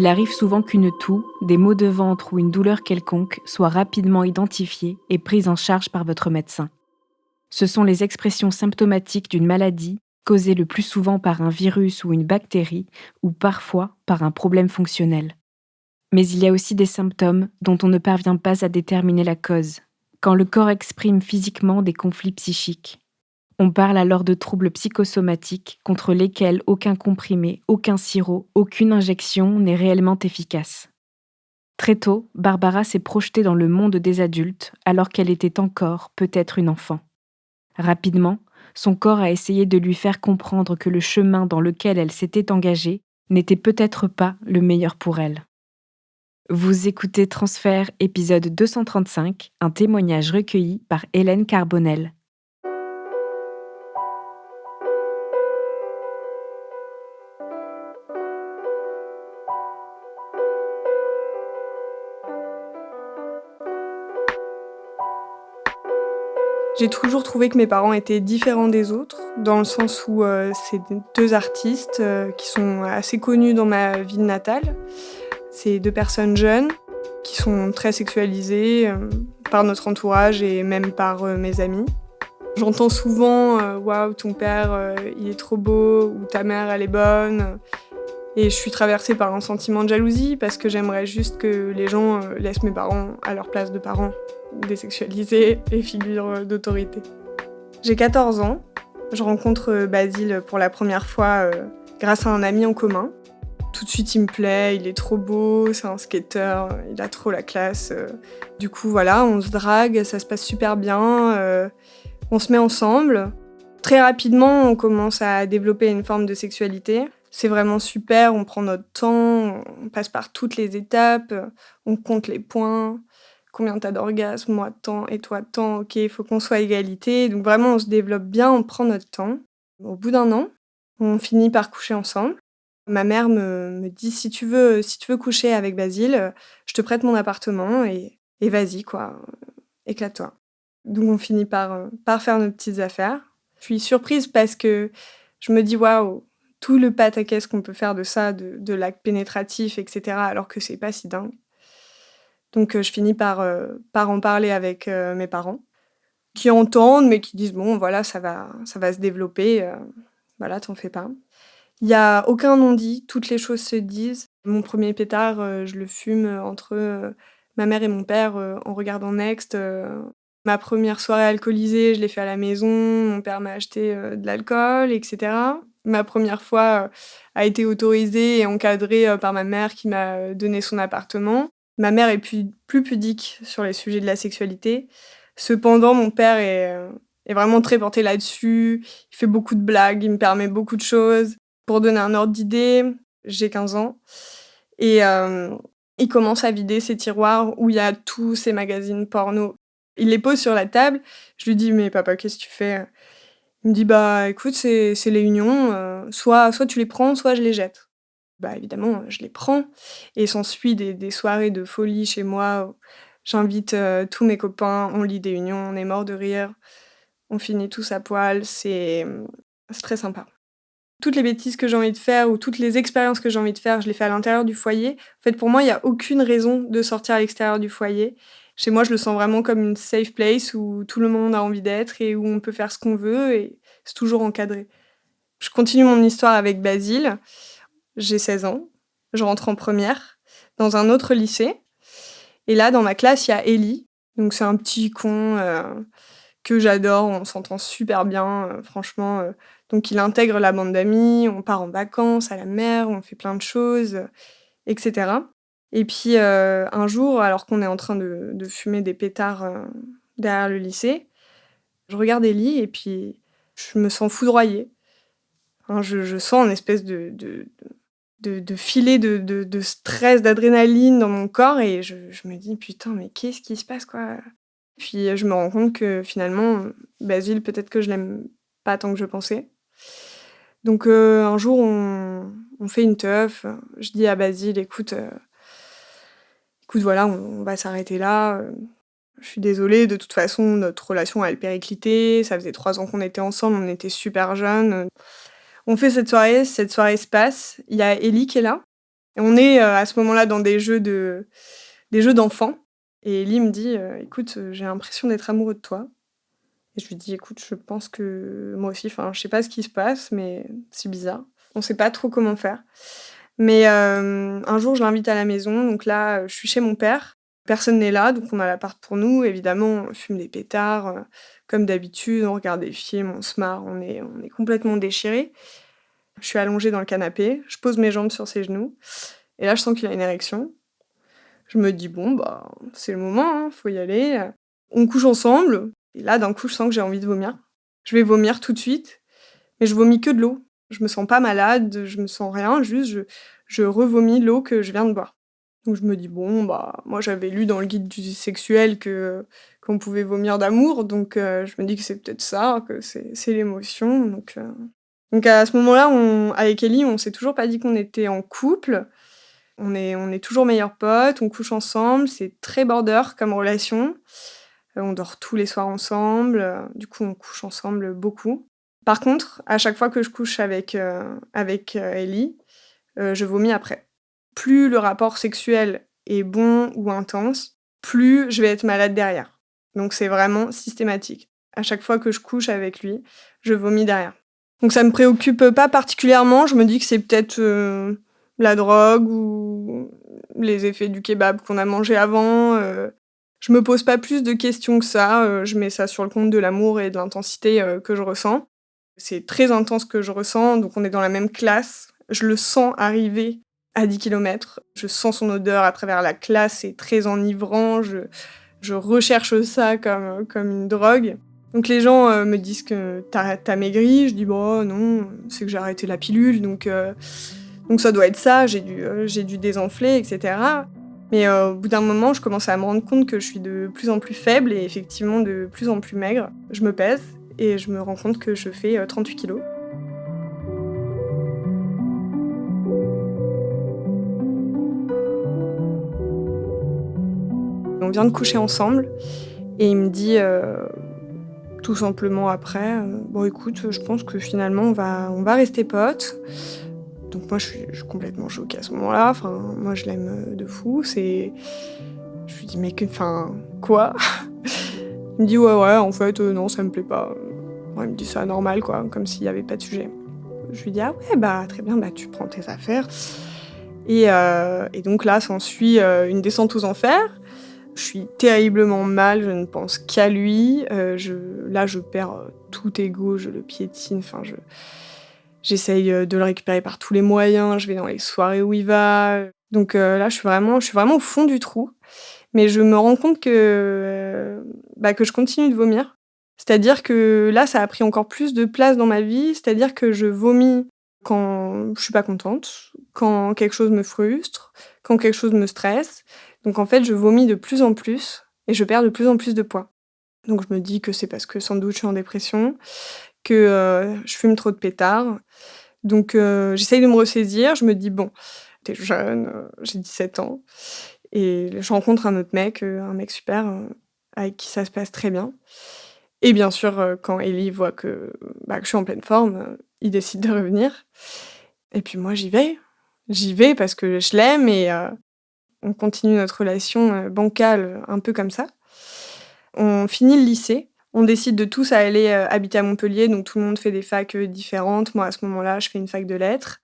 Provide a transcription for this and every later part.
Il arrive souvent qu'une toux, des maux de ventre ou une douleur quelconque soient rapidement identifiés et pris en charge par votre médecin. Ce sont les expressions symptomatiques d'une maladie causée le plus souvent par un virus ou une bactérie ou parfois par un problème fonctionnel. Mais il y a aussi des symptômes dont on ne parvient pas à déterminer la cause, quand le corps exprime physiquement des conflits psychiques. On parle alors de troubles psychosomatiques contre lesquels aucun comprimé, aucun sirop, aucune injection n'est réellement efficace. Très tôt, Barbara s'est projetée dans le monde des adultes alors qu'elle était encore peut-être une enfant. Rapidement, son corps a essayé de lui faire comprendre que le chemin dans lequel elle s'était engagée n'était peut-être pas le meilleur pour elle. Vous écoutez Transfert, épisode 235, un témoignage recueilli par Hélène Carbonel. J'ai toujours trouvé que mes parents étaient différents des autres, dans le sens où c'est 2 artistes, qui sont assez connus dans ma ville natale. C'est 2 personnes jeunes qui sont très sexualisées, par notre entourage et même par, mes amis. J'entends souvent, «Waouh, ton père, il est trop beau» ou «Ta mère, elle est bonne», et je suis traversée par un sentiment de jalousie parce que j'aimerais juste que les gens, laissent mes parents à leur place de parents, désexualisés et figures, d'autorité. J'ai 14 ans, je rencontre, Basile pour la première fois, grâce à un ami en commun. Tout de suite, il me plaît, il est trop beau, c'est un skateur, il a trop la classe. Du coup, voilà, on se drague, ça se passe super bien, on se met ensemble. Très rapidement, on commence à développer une forme de sexualité. C'est vraiment super, on prend notre temps, on passe par toutes les étapes, on compte les points. Combien t'as d'orgasmes, moi tant et toi tant, OK, il faut qu'on soit à égalité. Donc vraiment, on se développe bien, on prend notre temps. Au bout d'1 an, on finit par coucher ensemble. Ma mère me dit: «Si tu veux coucher avec Basile, je te prête mon appartement et vas-y quoi, éclate-toi». Donc on finit par faire nos petites affaires. Je suis surprise parce que je me dis: «Waouh, tout le pataquès qu'on peut faire de ça, de l'acte pénétratif et cetera, alors que c'est pas si dingue». Donc je finis par en parler avec, mes parents, qui entendent, mais qui disent: «Bon voilà, ça va se développer, voilà, t'en fais pas». Il y a aucun non-dit, toutes les choses se disent. Mon premier pétard, je le fume, entre, ma mère et mon père, en regardant Next. Ma première soirée alcoolisée, je l'ai fait à la maison, mon père m'a acheté, de l'alcool et cetera. Ma première fois, a été autorisée et encadrée, par ma mère qui m'a, donné son appartement. Ma mère est plus pudique sur les sujets de la sexualité. Cependant, mon père est vraiment très porté là-dessus. Il fait beaucoup de blagues, il me permet beaucoup de choses. Pour donner un ordre d'idée, j'ai 15 ans et il commence à vider ses tiroirs où il y a tous ses magazines porno. Il les pose sur la table, je lui dis: «Mais papa, qu'est-ce que tu fais?» Il me dit: «Bah, écoute, c'est les unions, soit tu les prends, soit je les jette». Bah, évidemment, je les prends et s'ensuit des soirées de folie chez moi où j'invite, tous mes copains, on lit des unions, on est morts de rire, on finit tous à poil, c'est très sympa. Toutes les bêtises que j'ai envie de faire ou toutes les expériences que j'ai envie de faire, je les fais à l'intérieur du foyer. En fait, pour moi, il y a aucune raison de sortir à l'extérieur du foyer. Chez moi, je le sens vraiment comme une safe place où tout le monde a envie d'être et où on peut faire ce qu'on veut et c'est toujours encadré. Je continue mon histoire avec Basile. J'ai 16 ans, je rentre en première dans un autre lycée et là, dans ma classe, il y a Ellie. Donc c'est un petit con, que j'adore, on s'entend super bien, franchement, donc il intègre la bande d'amis, on part en vacances à la mer, on fait plein de choses, et cetera. Et puis, un jour, alors qu'on est en train de fumer des pétards, derrière le lycée, je regarde Ellie et puis je me sens foudroyée. Enfin, je sens une espèce de filet de stress, d'adrénaline dans mon corps et je me dis: «Putain, mais qu'est-ce qui se passe, quoi?» Puis, je me rends compte que finalement, Basile, peut-être que je l'aime pas tant que je pensais. Donc, un jour, on fait une teuf, je dis à Basile: «Écoute, voilà, on va s'arrêter là, je suis désolée, de toute façon, notre relation, elle périclitait, ça faisait 3 ans qu'on était ensemble, on était super jeunes». On fait cette soirée se passe, il y a Ellie qui est là Et on est, à ce moment-là dans des jeux d'enfants et Ellie me dit: «Écoute, j'ai l'impression d'être amoureux de toi». Et je lui dis: «Écoute, je pense que moi aussi, enfin, je sais pas ce qui se passe, mais c'est bizarre». On sait pas trop comment faire. Mais un jour, je l'invite à la maison, donc là, je suis chez mon père. Personne n'est là, donc on a l'appart pour nous. Évidemment, on fume des pétards, comme d'habitude, on regarde des films, on se marre, on est complètement déchirés. Je suis allongée dans le canapé, je pose mes jambes sur ses genoux et là, je sens qu'il a une érection. Je me dis: «Bon, bah, c'est le moment, hein, faut y aller». On couche ensemble et là, d'un coup, je sens que j'ai envie de vomir. Je vais vomir tout de suite, mais je vomis que de l'eau. Je me sens pas malade, je me sens rien, juste je revomis l'eau que je viens de boire. Donc je me dis: «Bon, bah, moi j'avais lu dans le guide du sexuel qu'on pouvait vomir d'amour, donc je me dis que c'est peut-être ça, que c'est l'émotion». Donc à ce moment-là, avec Ellie, on s'est toujours pas dit qu'on était en couple. On est toujours meilleurs potes, on couche ensemble, c'est très border comme relation. On dort tous les soirs ensemble, du coup on couche ensemble beaucoup. Par contre, à chaque fois que je couche avec Ellie, je vomis après. Plus le rapport sexuel est bon ou intense, plus je vais être malade derrière. Donc c'est vraiment systématique. À chaque fois que je couche avec lui, je vomis derrière. Donc ça me préoccupe pas particulièrement, je me dis que c'est peut-être, la drogue ou les effets du kebab qu'on a mangé avant, je me pose pas plus de questions que ça, je mets ça sur le compte de l'amour et de l'intensité, que je ressens. C'est très intense ce que je ressens, donc on est dans la même classe. Je le sens arriver à 10 kilomètres. Je sens son odeur à travers la classe, c'est très enivrant. Je recherche ça comme une drogue. Donc les gens, me disent que: «Tu as maigri?» Je dis: «Bah non, c'est que j'ai arrêté la pilule, donc ça doit être ça, j'ai dû désenfler et cetera». Mais au bout d'un moment, je commence à me rendre compte que je suis de plus en plus faible et effectivement de plus en plus maigre. Je me pèse et je me rends compte que je fais, 38 kilogrammes. On vient de coucher ensemble et il me dit, tout simplement après, «Bon écoute, je pense que finalement on va rester potes». Donc moi je suis complètement choquée à ce moment-là, enfin moi je l'aime, de fou, je lui dis: «Mais enfin quoi?» Il me dit: «Ouais, ouais, en fait, non, ça me plaît pas». Ouais, il me dit ça normal quoi, comme s'il y avait pas de sujet. Je lui dis: «Ah ouais, bah très bien, bah tu prends tes affaires». Et donc là s'ensuit, une descente aux enfers. Je suis terriblement mal, je ne pense qu'à lui, je perds, tout ego, je le piétine, enfin j'essaye, de le récupérer par tous les moyens, je vais dans les soirées où il va, donc là je suis vraiment au fond du trou, mais je me rends compte que je continue de vomir. C'est-à-dire que là, ça a pris encore plus de place dans ma vie, c'est-à-dire que je vomis quand je suis pas contente, quand quelque chose me frustre, quand quelque chose me stresse. Donc en fait, je vomis de plus en plus et je perds de plus en plus de poids. Donc je me dis que c'est parce que sans doute je suis en dépression, que, je fume trop de pétards. Donc j'essaye de me ressaisir, je me dis: «Bon, tu jeune, j'ai 17 ans». Et je rencontre un mec super, avec qui ça se passe très bien. Et bien sûr, quand Ellie voit que je suis en pleine forme, il décide de revenir. Et puis moi, j'y vais. J'y vais parce que je l'aime et on continue notre relation, bancale, un peu comme ça. On finit le lycée, on décide de tous aller, habiter à Montpellier, donc tout le monde fait des facs, différentes. Moi, à ce moment-là, je fais une fac de lettres.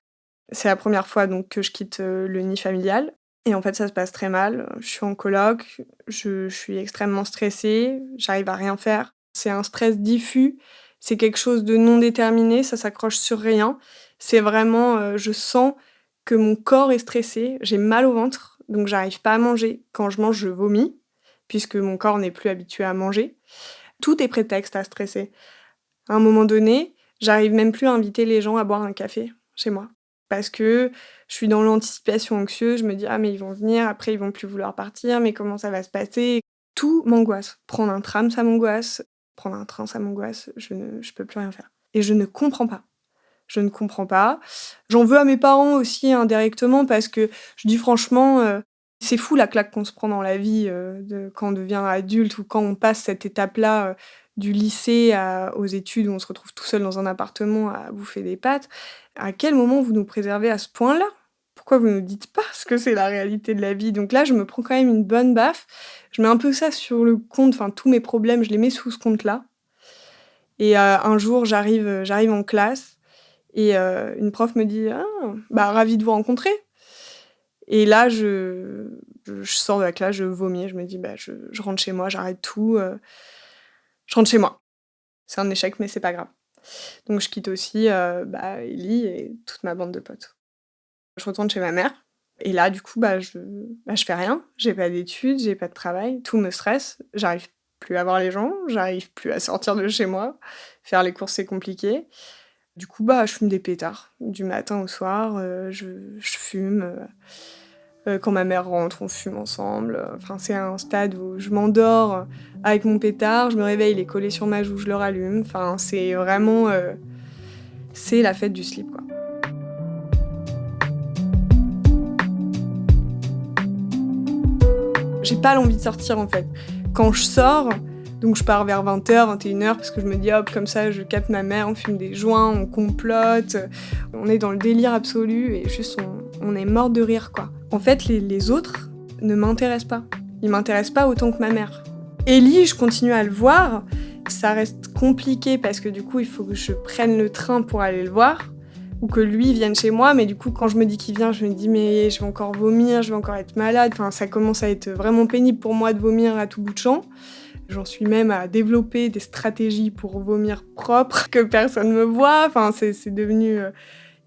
C'est la première fois donc que je quitte, le nid familial et en fait, ça se passe très mal. Je suis en coloc, je suis extrêmement stressée, j'arrive à rien faire. C'est un stress diffus, c'est quelque chose de non déterminé, ça s'accroche sur rien. C'est vraiment, je sens que mon corps est stressé, j'ai mal au ventre, donc j'arrive pas à manger. Quand je mange, je vomis, puisque mon corps n'est plus habitué à manger. Tout est prétexte à stresser. À un moment donné, j'arrive même plus à inviter les gens à boire un café chez moi. Parce que je suis dans l'anticipation anxieuse, je me dis: «Ah mais ils vont venir, après ils vont plus vouloir partir, mais comment ça va se passer?» Tout m'angoisse. Prendre un tram, ça m'angoisse, prendre un train, ça m'angoisse, je peux plus rien faire. Et je ne comprends pas. Je ne comprends pas. J'en veux à mes parents aussi indirectement parce que je dis franchement, c'est fou la claque qu'on se prend dans la vie, de quand on devient adulte ou quand on passe cette étape-là, du lycée aux études où on se retrouve tout seul dans un appartement à bouffer des pâtes. À quel moment vous nous préservez à ce point-là? pourquoi vous nous dites pas ce que c'est la réalité de la vie? Donc là, je me prends quand même une bonne baffe. Je mets un peu ça sur le compte, enfin tous mes problèmes, je les mets sous ce compte-là et un jour, j'arrive en classe et une prof me dit: «Ah, bah, ravie de vous rencontrer». Et là, je sors de la classe, je vomis, je me dis: «Bah, je rentre chez moi, j'arrête tout, je rentre chez moi». C'est un échec, mais c'est pas grave. Donc je quitte aussi, bah, Ellie et toute ma bande de potes. Je retourne chez ma mère et là, du coup, je fais rien. J'ai pas d'études, j'ai pas de travail, tout me stresse, j'arrive plus à voir les gens, j'arrive plus à sortir de chez moi. Faire les courses, c'est compliqué. Du coup, bah, je fume des pétards du matin au soir, je fume, quand ma mère rentre, on fume ensemble, enfin, c'est un stade où je m'endors, avec mon pétard, je me réveille, il est collé sur ma joue, je le rallume. Enfin, c'est vraiment, c'est la fête du slip, quoi. J'ai pas l'envie de sortir, en fait. Quand je sors, donc je pars vers 20h, 21h parce que je me dis: «Hop, comme ça, je capte ma mère, on fume des joints, on complote, on est dans le délire absolu et juste on est morte de rire, quoi». En fait, les autres ne m'intéressent pas. Ils m'intéressent pas autant que ma mère. Ellie, je continue à le voir. Ça reste compliqué parce que du coup, il faut que je prenne le train pour aller le voir ou que lui vienne chez moi. Mais du coup, quand je me dis qu'il vient, je me dis mais je vais encore vomir, je vais encore être malade. Enfin, ça commence à être vraiment pénible pour moi de vomir à tout bout de champ. J'en suis même à développer des stratégies pour vomir propre, que personne me voit. Enfin, c'est devenu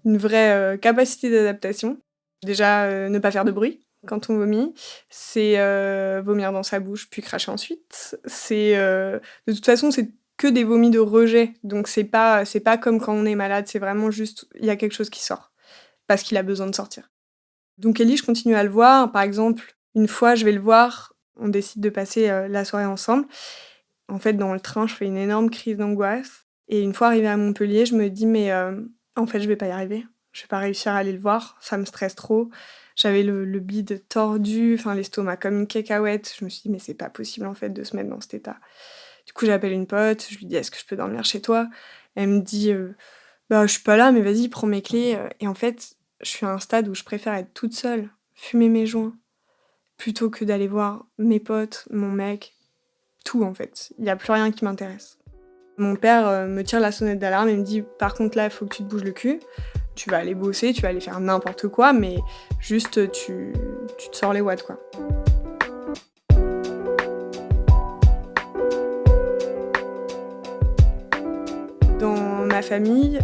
une vraie capacité d'adaptation. Déjà, ne pas faire de bruit quand on vomit, c'est vomir dans sa bouche puis cracher ensuite. C'est de toute façon, c'est que des vomis de rejet, donc c'est pas comme quand on est malade, c'est vraiment juste il y a quelque chose qui sort parce qu'il a besoin de sortir. Donc Ellie, je continue à le voir. Par exemple, une fois, je vais le voir, on décide de passer la soirée ensemble. En fait, dans le train, je fais une énorme crise d'angoisse et une fois arrivée à Montpellier, je me dis: «Mais en fait, je vais pas y arriver. Je vais pas réussir à aller le voir, ça me stresse trop». J'avais le bide tordu, enfin l'estomac comme une cacahuète. Je me suis dit: «Mais c'est pas possible, en fait, de se mettre dans cet état». Du coup, j'appelle une pote, je lui dis: «Est-ce que je peux dormir chez toi?» Elle me dit: «Bah, je suis pas là, mais vas-y, prends mes clés», et en fait, je suis à un stade où je préfère être toute seule, fumer mes joints, plutôt que d'aller voir mes potes, mon mec, tout, en fait. Il y a plus rien qui m'intéresse. Mon père, me tire la sonnette d'alarme et me dit: «Par contre, là, il faut que tu te bouges le cul. Tu vas aller bosser, tu vas aller faire n'importe quoi, mais juste, tu te sors les watts, quoi». Dans ma famille,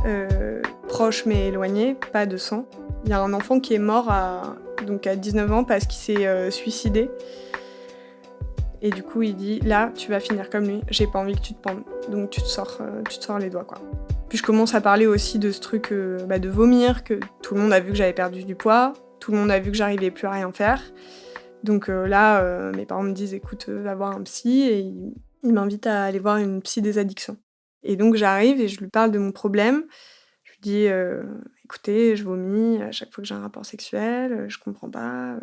proche mais éloignée, pas de sang, il y a un enfant qui est mort à 19 ans parce qu'il s'est, suicidé et du coup, il dit: «Là, tu vas finir comme lui, j'ai pas envie que tu te pendes, donc tu te sors les doigts, quoi». Puis je commence à parler aussi de ce truc, de vomir, que tout le monde a vu que j'avais perdu du poids, tout le monde a vu que j'arrivais plus à rien faire. Donc là, mes parents me disent: «Écoute, va voir un psy» et ils m'invitent à aller voir une psy des addictions. Et donc j'arrive et je lui parle de mon problème. Je lui dis: «Écoutez, je vomis à chaque fois que j'ai un rapport sexuel, je comprends pas»,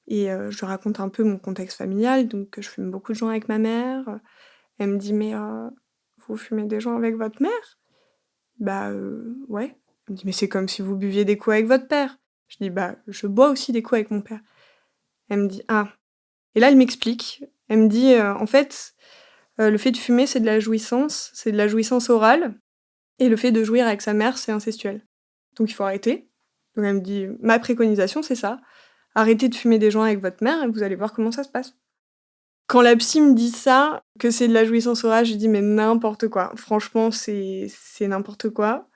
et je lui raconte un peu mon contexte familial, donc que je fume beaucoup de joints avec ma mère. Elle me dit: «Mais vous fumez des joints avec votre mère?» «Bah, ouais». Elle me dit: «Mais c'est comme si vous buviez des coups avec votre père». Je dis: «Bah, je bois aussi des coups avec mon père». Elle me dit: «Ah». Et là, elle m'explique. Elle me dit: «En fait, le fait de fumer, c'est de la jouissance orale et le fait de jouir avec sa mère, c'est incestuel. Donc il faut arrêter». Donc elle me dit: «Ma préconisation, c'est ça. Arrêtez de fumer des joints avec votre mère et vous allez voir comment ça se passe». Quand la psy me dit ça, que c'est de la jouissance orale, je dis: «Mais n'importe quoi. Franchement, c'est n'importe quoi.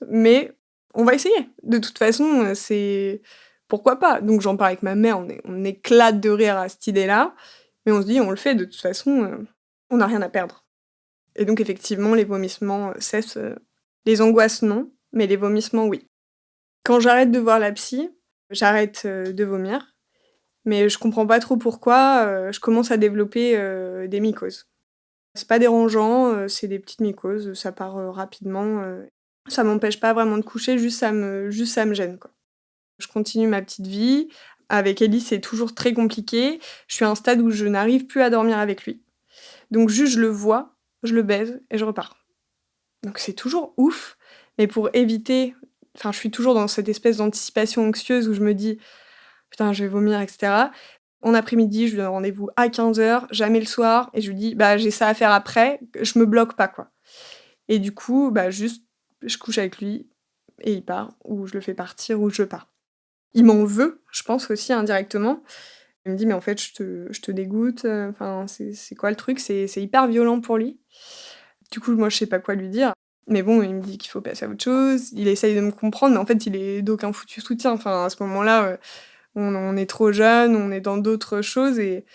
Mais on va essayer. De toute façon, c'est pourquoi pas?» Donc j'en parle avec ma mère, on éclate de rire à cette idée-là, mais on se dit: «On le fait de toute façon, on n'a rien à perdre». Et donc effectivement, les vomissements, cessent, les angoisses non, mais les vomissements oui. Quand j'arrête de voir la psy, j'arrête, de vomir, mais je comprends pas trop pourquoi, je commence à développer, des mycoses. C'est pas dérangeant, c'est des petites mycoses, ça part, rapidement, ça m'empêche pas vraiment de coucher, juste ça me gêne, quoi. Je continue ma petite vie. Avec Ellie, c'est toujours très compliqué. Je suis à un stade où je n'arrive plus à dormir avec lui. Donc juste, je le vois, je le baise et je repars. Donc c'est toujours ouf, mais pour éviter Enfin, je suis toujours dans cette espèce d'anticipation anxieuse où je me dis: «Putain, je vais vomir» et cetera. En après-midi, je lui donne rendez-vous à 15h, jamais le soir et je lui dis: «Bah, j'ai ça à faire après», je me bloque pas, quoi. Et du coup, bah, juste, je couche avec lui et il part ou je le fais partir ou je pars. Il m'en veut, je pense aussi indirectement. Il me dit: «Mais en fait, je te dégoûte, enfin, c'est quoi le truc?» C'est hyper violent pour lui. Du coup, moi, je sais pas quoi lui dire. Mais bon, il me dit qu'il faut passer à autre chose. Il essaye de me comprendre, mais en fait, il est d'aucun foutu soutien. Enfin, à ce moment-là, on est trop jeune, on est dans d'autres choses et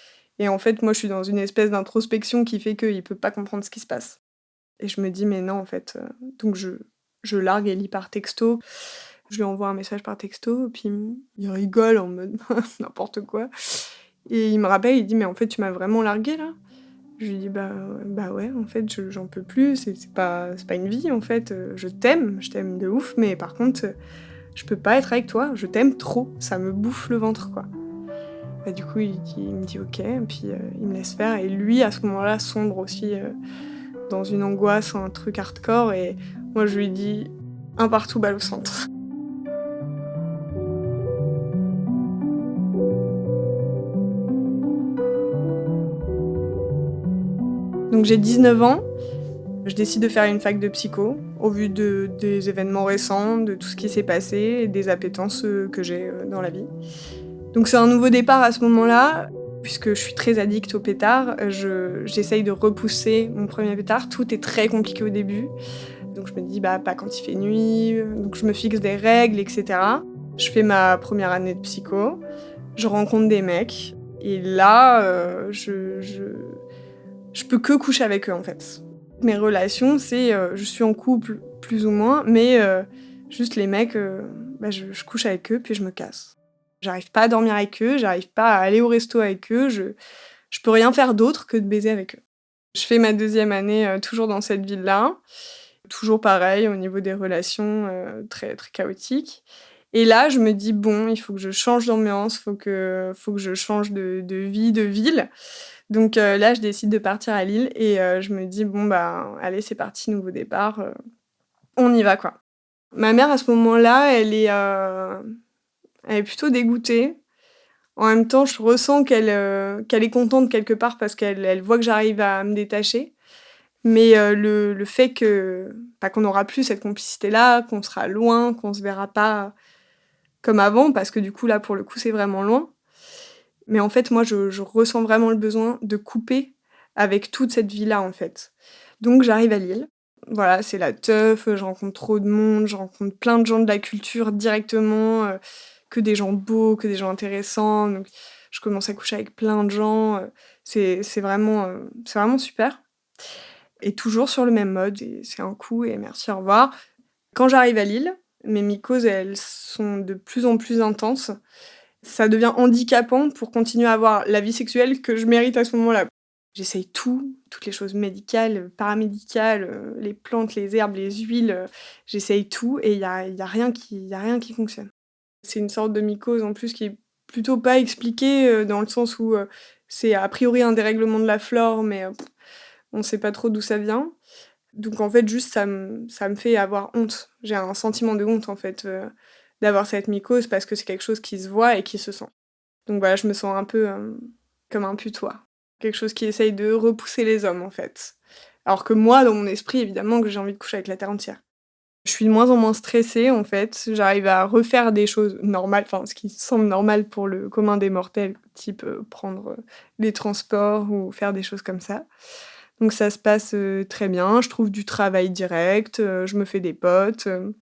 en fait, moi, je suis dans une espèce d'introspection qui fait qu'il peut pas comprendre ce qui se passe. Et je me dis: «Mais non, en fait», donc je largue Ellie par texto. Je lui envoie un message par texto, puis il rigole en mode n'importe quoi et il me rappelle, il dit: «Mais en fait, tu m'as vraiment larguée là?» Je lui dis: «Bah ouais, en fait, j'en peux plus, c'est pas une vie, en fait, je t'aime de ouf, mais par contre, je peux pas être avec toi, je t'aime trop, ça me bouffe le ventre, quoi». Bah, du coup, il me dit: «OK» et puis, il me laisse faire et lui, à ce moment-là, sombre aussi, dans une angoisse, un truc hardcore et moi, je lui dis: «Un partout, balle au centre». Donc j'ai 19 ans, je décide de faire une fac de psycho, au vu des événements récents, de tout ce qui s'est passé et des appétences, que j'ai, dans la vie. Donc c'est un nouveau départ à ce moment-là, puisque je suis très addict aux pétards, j'essaye de repousser mon premier pétard. Tout est très compliqué au début, donc je me dis: «Bah, pas quand il fait nuit», donc je me fixe des règles et cetera. Je fais ma première année de psycho, je rencontre des mecs et là, je peux que coucher avec eux, en fait. Mes relations, c'est, je suis en couple plus ou moins, mais juste les mecs, bah, je couche avec eux puis je me casse. J'arrive pas à dormir avec eux, j'arrive pas à aller au resto avec eux, je peux rien faire d'autre que de baiser avec eux. Je fais ma deuxième année, toujours dans cette ville-là, toujours pareil au niveau des relations, très, très chaotique et là, je me dis: «Bon, il faut que je change d'ambiance, faut que je change de vie, de ville». Donc là, je décide de partir à Lille et je me dis: «Bon, bah, allez, c'est parti, nouveau départ, on y va, quoi». Ma mère, à ce moment-là, elle est plutôt dégoûtée. En même temps, je ressens qu'elle est contente quelque part parce qu'elle voit que j'arrive à me détacher. Mais le fait que, bah, qu'on n'aura plus cette complicité-là, qu'on sera loin, qu'on se verra pas comme avant parce que du coup, là, pour le coup, c'est vraiment loin. Mais en fait, moi, je ressens vraiment le besoin de couper avec toute cette vie-là, en fait. Donc j'arrive à Lille. Voilà, c'est la teuf, je rencontre trop de monde, je rencontre plein de gens de la culture directement, que des gens beaux, que des gens intéressants, donc je commence à coucher avec plein de gens, c'est vraiment super et toujours sur le même mode et c'est un coup et merci, au revoir. Quand j'arrive à Lille, mes mycoses, elles sont de plus en plus intenses. Ça devient handicapant pour continuer à avoir la vie sexuelle que je mérite à ce moment-là. J'essaye tout, toutes les choses médicales, paramédicales, les plantes, les herbes, les huiles, j'essaye tout et il y a rien qui fonctionne. C'est une sorte de mycose en plus qui est plutôt pas expliquée, dans le sens où, c'est a priori un dérèglement de la flore mais, on sait pas trop d'où ça vient. Donc en fait, juste ça me fait avoir honte. J'ai un sentiment de honte en fait, d'avoir cette mycose parce que c'est quelque chose qui se voit et qui se sent. Donc voilà, je me sens un peu, comme un putois. Quelque chose qui essaye de repousser les hommes, en fait. Alors que moi, dans mon esprit, évidemment que j'ai envie de coucher avec la terre entière. Je suis de moins en moins stressée, en fait. J'arrive à refaire des choses normales, enfin, ce qui semble normal pour le commun des mortels, type, prendre, les transports ou faire des choses comme ça. Donc ça se passe, très bien. Je trouve du travail direct, je me fais des potes,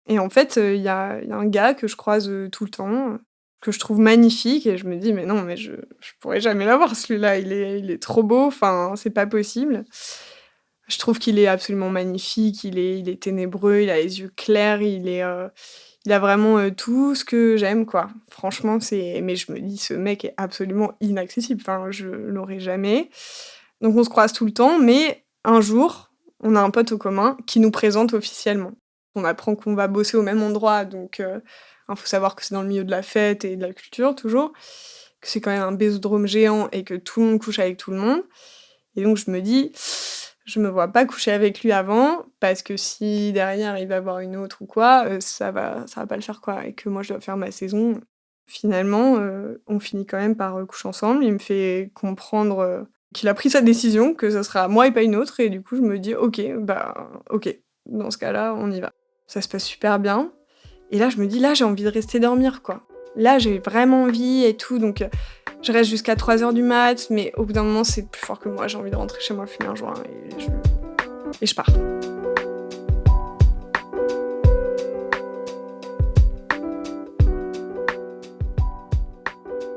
et en fait, il y a un gars que je croise, tout le temps, que je trouve magnifique et je me dis: «Mais non, mais je pourrais jamais l'avoir celui-là, il est trop beau, enfin, c'est pas possible». Je trouve qu'il est absolument magnifique, il est ténébreux, il a les yeux clairs, il a vraiment, tout ce que j'aime, quoi. Franchement, mais je me dis: «Ce mec est absolument inaccessible, enfin, je l'aurais jamais». Donc on se croise tout le temps, mais un jour, on a un pote en commun qui nous présente officiellement. On apprend qu'on va bosser au même endroit, donc faut savoir que c'est dans le milieu de la fête et de la culture toujours, que c'est quand même un bésodrome géant et que tout le monde couche avec tout le monde et donc je me dis: «Je me vois pas coucher avec lui avant parce que si derrière il va avoir une autre ou quoi, ça va pas le faire, quoi et que moi je dois faire ma saison. Finalement, on finit quand même par, coucher ensemble. Il me fait comprendre, qu'il a pris sa décision, que ça sera moi et pas une autre et du coup je me dis: «OK, bah, OK, dans ce cas-là, on y va». Ça se passe super bien et là je me dis: «Là, j'ai envie de rester dormir, quoi». Là, j'ai vraiment envie et tout donc je reste jusqu'à 3 heures du mat, mais au bout d'un moment, c'est plus fort que moi. J'ai envie de rentrer chez moi, fumer un joint et je pars.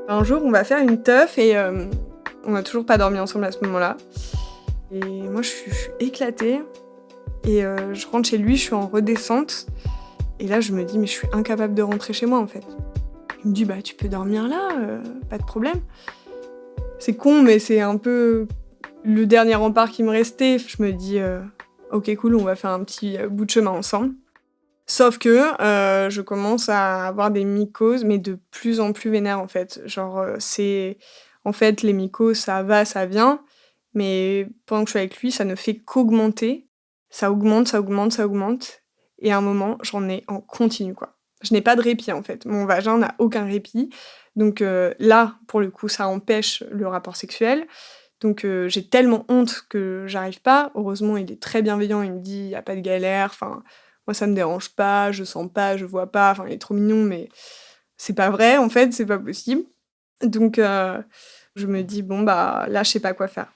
Un jour, on va faire une teuf et on n'a toujours pas dormi ensemble à ce moment-là et moi, je suis éclatée et je rentre chez lui, je suis en redescente et là, je me dis: «Mais je suis incapable de rentrer chez moi, en fait». Il me dit: «Bah, tu peux dormir là, pas de problème». C'est con, mais c'est un peu le dernier rempart qui me restait. Je me dis: «OK, cool, on va faire un petit, bout de chemin ensemble». Sauf que, je commence à avoir des mycoses, mais de plus en plus vénères, en fait. Genre, c'est en fait, les mycoses, ça va, ça vient, mais pendant que je suis avec lui, ça ne fait qu'augmenter. Ça augmente, ça augmente, ça augmente et à un moment, j'en ai en continu, quoi. Je n'ai pas de répit, en fait. Mon vagin n'a aucun répit. Donc, là, pour le coup, ça empêche le rapport sexuel. Donc, j'ai tellement honte que j'arrive pas. Heureusement, il est très bienveillant, il me dit: «Il y a pas de galère, enfin, moi ça me dérange pas, je sens pas, je vois pas». Enfin, il est trop mignon, mais c'est pas vrai, en fait, c'est pas possible. Donc, je me dis: «Bon, bah, là, je sais pas quoi faire».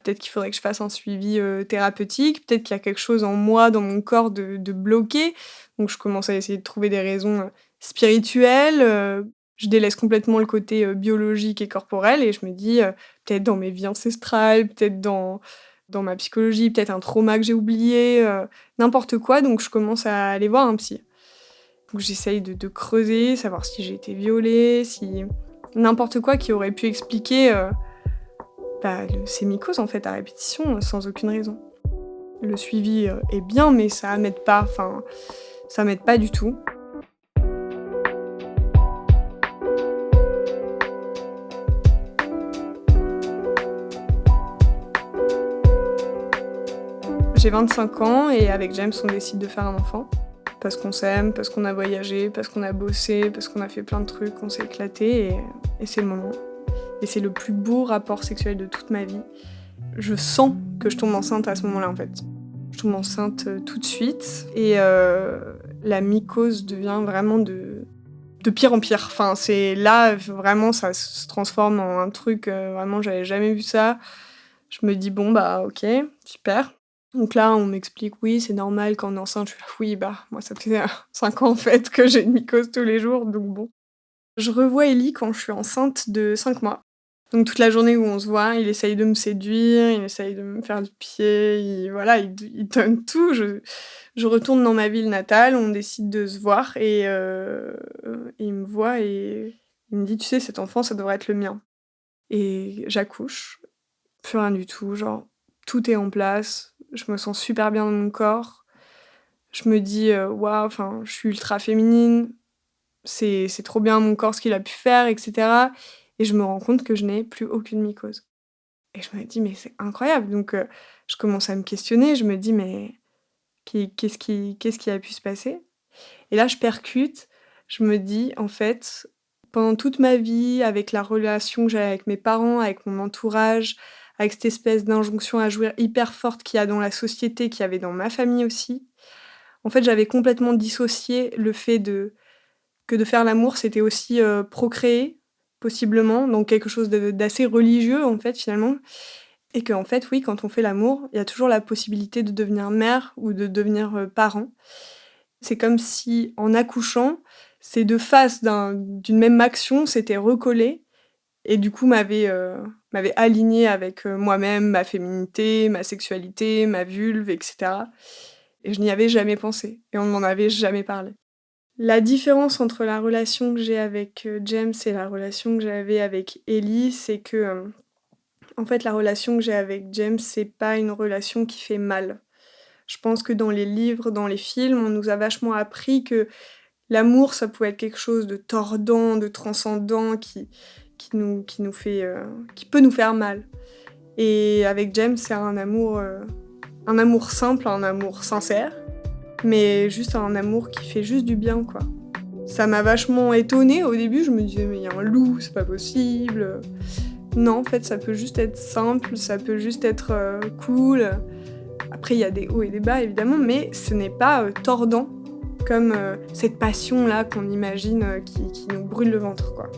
Peut-être qu'il faudrait que je fasse un suivi, thérapeutique, peut-être qu'il y a quelque chose en moi, dans mon corps de bloqué. Donc je commence à essayer de trouver des raisons, spirituelles, je délaisse complètement le côté, biologique et corporel et je me dis, peut-être dans mes vies ancestrales, peut-être dans ma psychologie, peut-être un trauma que j'ai oublié, n'importe quoi, donc je commence à aller voir un psy. Donc j'essaye de creuser, savoir si j'ai été violée, si n'importe quoi qui aurait pu expliquer, bah, ces mycoses, en fait, à répétition, sans aucune raison. Le suivi, est bien, mais ça m'aide pas, enfin, ça m'aide pas du tout. J'ai 25 ans et avec James, on décide de faire un enfant. Parce qu'on s'aime, parce qu'on a voyagé, parce qu'on a bossé, parce qu'on a fait plein de trucs, on s'est éclatés et c'est le moment. Et c'est le plus beau rapport sexuel de toute ma vie. Je sens que je tombe enceinte à ce moment-là, en fait. Je tombe enceinte, tout de suite et la mycose devient vraiment de pire en pire. Enfin, c'est là, vraiment, ça se transforme en un truc, vraiment, j'avais jamais vu ça. Je me dis: «Bon, bah, OK, super». Donc là, on m'explique: «Oui, c'est normal quand on est enceinte». Je fais: «Oui, bah, moi, ça fait, 5 ans, en fait, que j'ai une mycose tous les jours, donc bon». Je revois Ellie quand je suis enceinte de 5 mois. Donc toute la journée où on se voit, il essaye de me séduire, il essaye de me faire du pied, voilà, il donne tout. Je retourne dans ma ville natale, on décide de se voir et il me voit et il me dit: «Tu sais, cet enfant, ça devrait être le mien» et j'accouche, plus rien du tout, genre tout est en place, je me sens super bien dans mon corps. Je me dis: «Waouh, enfin, je suis ultra féminine, c'est trop bien mon corps ce qu'il a pu faire et cetera» et je me rends compte que je n'ai plus aucune mycose et je me dis: «Mais c'est incroyable» donc je commence à me questionner, je me dis: «Mais qu'est-ce qui a pu se passer?» et là je percute, je me dis: «En fait, pendant toute ma vie, avec la relation que j'avais avec mes parents, avec mon entourage, avec cette espèce d'injonction à jouir hyper forte qu'il y a dans la société, qu'il y avait dans ma famille aussi, en fait, j'avais complètement dissocié le fait de faire l'amour, c'était aussi, procréer, possiblement, donc quelque chose d'assez religieux, en fait, finalement et qu'en fait, oui, quand on fait l'amour, il y a toujours la possibilité de devenir mère ou de devenir, parent. C'est comme si, en accouchant, ces 2 faces d'une même action s'étaient recollées et du coup m'avaient alignée avec, moi-même, ma féminité, ma sexualité, ma vulve et cetera et je n'y avais jamais pensé et on ne m'en avait jamais parlé. La différence entre la relation que j'ai avec, James et la relation que j'avais avec Ellie, c'est que, en fait, la relation que j'ai avec James, c'est pas une relation qui fait mal. Je pense que dans les livres, dans les films, on nous a vachement appris que l'amour, ça pouvait être quelque chose de tordant, de transcendant, qui peut nous faire mal et avec James, c'est un amour, un amour simple, un amour sincère, mais juste un amour qui fait juste du bien, quoi. Ça m'a vachement étonnée au début, je me disais mais il y a un loup, c'est pas possible. Non, en fait, ça peut juste être simple, ça peut juste être cool. Après, il y a des hauts et des bas, évidemment, mais ce n'est pas tordant comme cette passion-là qu'on imagine qui nous brûle le ventre, quoi.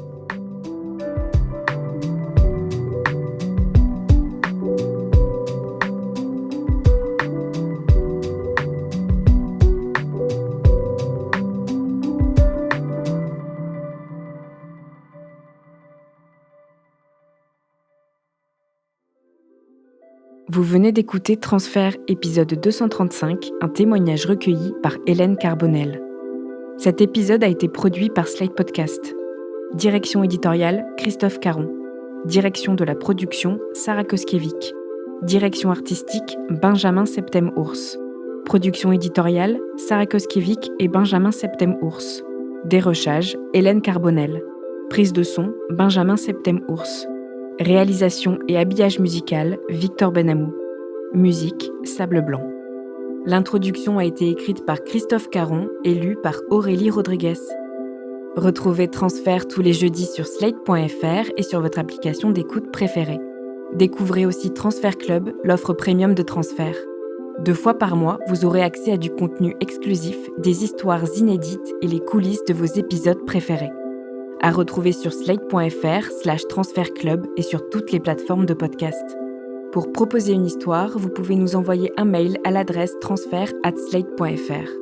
Vous venez d'écouter Transfert épisode 235, un témoignage recueilli par Hélène Carbonel. Cet épisode a été produit par Slate Podcast. Direction éditoriale, Christophe Caron. Direction de la production, Sarah Koskiewicz. Direction artistique, Benjamin Septem-Ours. Production éditoriale, Sarah Koskiewicz et Benjamin Septem-Ours. Dérochage, Hélène Carbonel. Prise de son, Benjamin Septem-Ours. Réalisation et habillage musical, Victor Benamou. Musique, Sable Blanc. L'introduction a été écrite par Christophe Caron et lue par Aurélie Rodriguez. Retrouvez Transfert tous les jeudis sur slate.fr et sur votre application d'écoute préférée. Découvrez aussi Transfert Club, l'offre premium de Transfert. 2 fois par mois, vous aurez accès à du contenu exclusif, des histoires inédites et les coulisses de vos épisodes préférés. À retrouver sur slate.fr/transfertclub et sur toutes les plateformes de podcast. Pour proposer une histoire, vous pouvez nous envoyer un mail à l'adresse transfert@slate.fr.